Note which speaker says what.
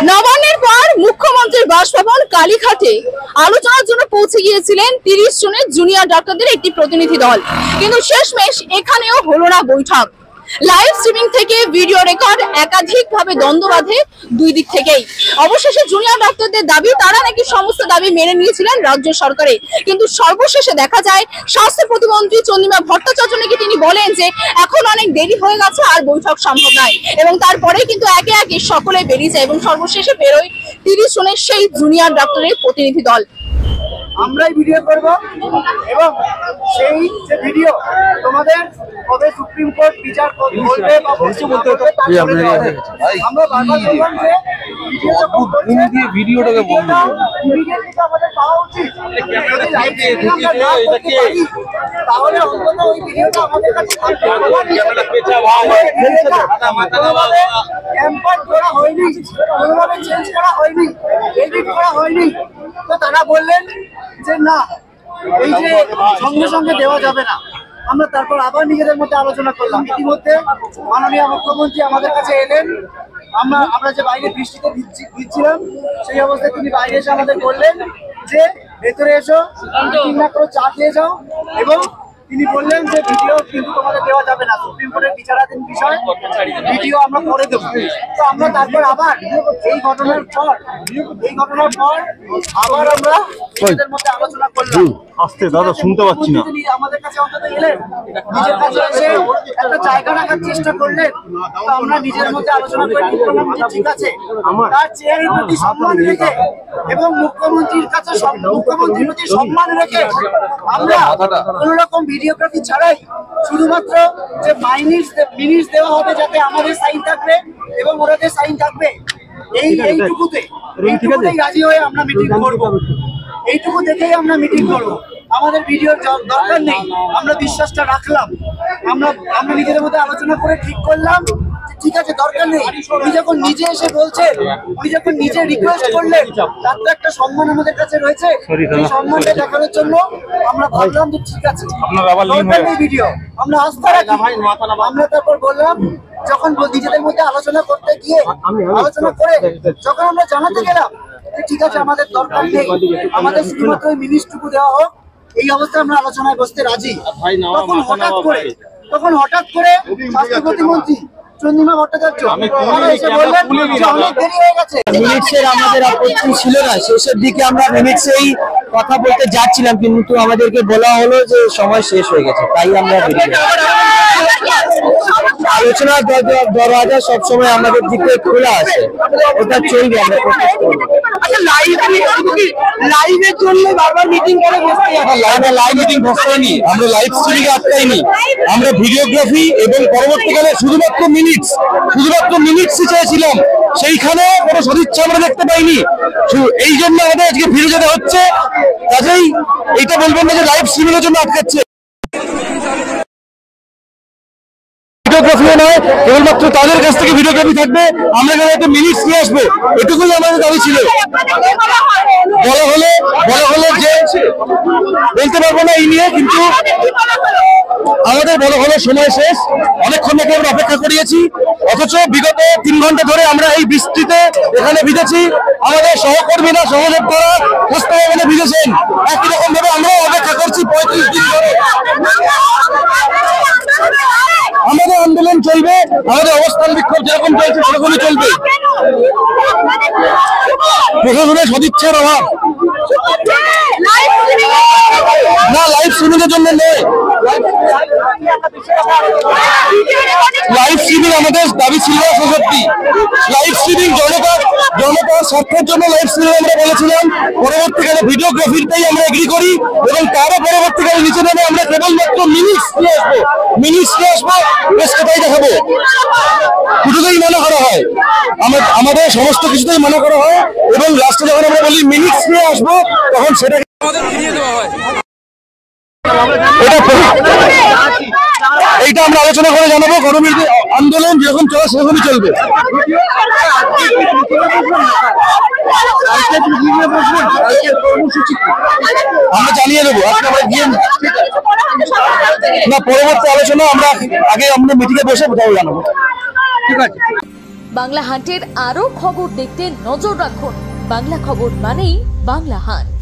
Speaker 1: নবান্নের পর মুখ্যমন্ত্রীর বাসভবন কালীঘাটে আলোচনার জন্য পৌঁছে গিয়েছিলেন 30 জনের জুনিয়র ডাক্তারদের একটি প্রতিনিধি দল, কিন্তু শেষমেশ এখানেও হলো না বৈঠক। লাইভ স্ট্রিমিং থেকে ভিডিও রেকর্ড একাধিকভাবে দ্বন্দ্ব বাঁধে দুই দিক থেকেই। অবশেষে জুনিয়র ডাক্তারদের দাবি, তারা নাকি সমস্ত দাবি মেনে নিয়েছিলেন রাজ্য সরকারে, কিন্তু সর্বশেষে দেখা যায় স্বাস্থ্য প্রতিমন্ত্রী চন্দ্রিমা ভট্টাচার্য নাকি তিনি বলেন যে এখন অনেক দেরি হয়ে গেছে, আর বৈঠক সম্ভব নয়, এবং তারপরে কিন্তু একে একে সকলে বেরিয়ে যায় এবং সর্বশেষে বেরোয় 30 জনের সেই জুনিয়র ডাক্তারের প্রতিনিধি দল।
Speaker 2: আমরাই ভিডিও করব এবং সেই যে ভিডিও তোমাদের কবে সুপ্রিম কোর্ট বিচার করবে বা আমরা বারবার বললাম যে ভিডিওটাকে বন্ধ ইমিডিয়েটলি আমাদের পাওয়া উচিত। তাহলে অন্তত ওই ভিডিওটা আমাদের কাছে ক্যাম্পার করা হয়নি, কোনোভাবে চেঞ্জ করা হয়নি, এডিট করা হয়নি। তো তারা বললেন যে না, এই যে সঙ্গে সঙ্গে দেওয়া যাবে না। আমরা তারপর আবার নিজেদের মধ্যে আলোচনা করলাম। ইতিমধ্যে মাননীয় মুখ্যমন্ত্রী আমাদের কাছে এলেন। আমরা যে বাইরে বৃষ্টিতে ভিজছিলাম, সেই অবস্থায় তিনি বাইরে এসে আমাদের বললেন যে ভেতরে এসো, মিটিং না করে চা খেয়ে যাও, এবং তিনি বললেন যে ভিডিও কিন্তু তোমাদের দেওয়া যাবে না, সুপ্রিম কোর্টের বিচারাধীন বিষয়, ভিডিও আমরা করে দেবো। তো আমরা তারপর আবার এই ঘটনার পর আবার আমরা নিজেদের মধ্যে আলোচনা করলাম।
Speaker 3: আস্তে দাদা, শুনতে পাচ্ছি না।
Speaker 2: আমাদের কাছে অন্তত এলেন, নিজের কাছে এসে একটা জায়গা রাখার চেষ্টা করলেন। তো আমরা নিজের মধ্যে আলোচনা করে ঠিক করলাম যে ঠিক আছে, তার চেয়ারের প্রতি সম্মান রেখে এবং মুখ্যমন্ত্রীর প্রতি সম্মান রেখে আমরা কোন রকম ভিডিওগ্রাফি ছাড়াই শুধুমাত্র যে মিনিটস দেওয়া হবে, যাতে আমাদের সাইন থাকবে এবং ওনাদের সাইন থাকবে, এইটুকুতেই রাজি হয়ে আমরা মিটিং করবো। এইটুকু দেখেই আমরা মিটিং করবো। আমাদের ভিডিওর দরকার নেই, আমরা বিশ্বাসটা রাখলাম। আমরা নিজেদের মধ্যে আলোচনা করে ঠিক করলাম ঠিক আছে, দরকার নেই। উনি যখন নিজে এসে বলছেন, উনি যখন নিজে রিকোয়েস্ট করলেন, তার তো একটা সম্মান আমাদের কাছে রয়েছে। এই সম্মানটা দেখানোর জন্য আমরা ভাবলাম যে ঠিক আছে, ভিডিও আমরা আস্থা রাখি। আমরা তারপর বললাম, যখন নিজেদের মধ্যে আলোচনা করতে গিয়ে আলোচনা করে যখন আমরা জানাতে গেলাম যে ঠিক আছে, আমাদের দরকার নেই, আমাদের শুধুমাত্র ওই মিনিটটুকু দেওয়া হোক, এই অবস্থায় আমরা আলোচনায় বসতে রাজি। তখন হঠাৎ করে স্বাস্থ্য প্রতিমন্ত্রী চন্দ্রিমা ভট্টাচার্য এসে বললেন যে অনেক দেরি হয়ে গেছে।
Speaker 4: মিনিটসের আমাদের আপত্তি ছিল না, শেষের দিকে আমরা মিনিটসেই কথা বলতে যাচ্ছিলাম, কিন্তু আমাদেরকে বলা হলো যে সময় শেষ হয়ে গেছে, তাই আমরা আলোচনার দরওয়াজা সবসময় আমাদের দিকে খোলা আছে, ওটা চলবে। আমরা লাইভের জন্য বারবার মিটিং করে বসতে লাইভ মিটিং বসতেইনি, আমরা লাইভ স্ট্রিমিং আটকাইনি, আমরা ভিডিওগ্রাফি এবং পরবর্তীকালে শুধুমাত্র মিনিটসই চেয়েছিলাম, সেইখানে কোনো সদিচ্ছা আমরা দেখতে পাইনি। এই জন্য আমাদের আজকে ফিরে যেতে হচ্ছে। কাজেই এইটা বলবেন না যে লাইভ স্ট্রিমিং এর জন্য আটকাচ্ছে। ভিডিওগ্রাফিও নয়, কেবলমাত্র তাদের কাছ থেকে ভিডিওগ্রাফি থাকবে, আমরা একটা মিনিটস নিয়ে আসবো, এটুকুই আমাদের দাবি ছিল। বলা হলো যে বলতে পারবো না এই নিয়ে, কিন্তু আমাদের বলা হলো সময় শেষ, অনেকক্ষণ থেকে আমরা অপেক্ষা করিয়েছি, অথচ বিগত 3 ঘন্টা ধরে আমরা এই বৃষ্টিতে এখানে ভিজেছি। আমাদের সহকর্মীরা সহযোদ্ধারা কষ্ট এখানে ভিজেছেন, একই রকম ভাবে আমরাও অপেক্ষা করছি 35 দিন ধরে। আমাদের আন্দোলন চলবে, আমাদের অবস্থান বিক্ষোভ যেরকম চলছে সেরকমই চলবে। প্রশাসনের সদিচ্ছার অভাব না, লাইভ স্ট্রিমিং এর জন্য নয়, লাইভ স্ট্রিমিং আমাদের দাবি ছিল সত্যি। লাইভ স্ট্রিমিং জনতার স্বার্থের জন্য লাইভ স্ট্রিমিং আমরা বলেছিলাম। পরবর্তীকালে ভিডিওগ্রাফিটাই আমরা এগ্রি করি এবং তারও পরবর্তীকালে নিচে নেমে আমরা কেবলমাত্র মিনিটস নিয়ে আসবো, বেশ কথাই দেখাবো। দুটোতেই মানা করা হয়, আমাদের সমস্ত কিছুতেই মানা করা হয়, এবং লাস্টে যখন আমরা বলি মিনিটস নিয়ে আসবো, তখন সেটাকে এইটা আমরা আলোচনা করে জানাবো। গণবিরোধী আন্দোলন যেরকম চলে সেরকমই চলবে। আমরা জানিয়ে দেবো, আজকে আমরা গিয়ে না পরবর্তী আলোচনা আমরা মিটিংয়ে বসে কোথাও জানাবো। ঠিক আছে।
Speaker 5: বাংলা হান্টের আরও খবর দেখতে নজর রাখুন। বাংলা খবর মানেই বাংলা হান্ট।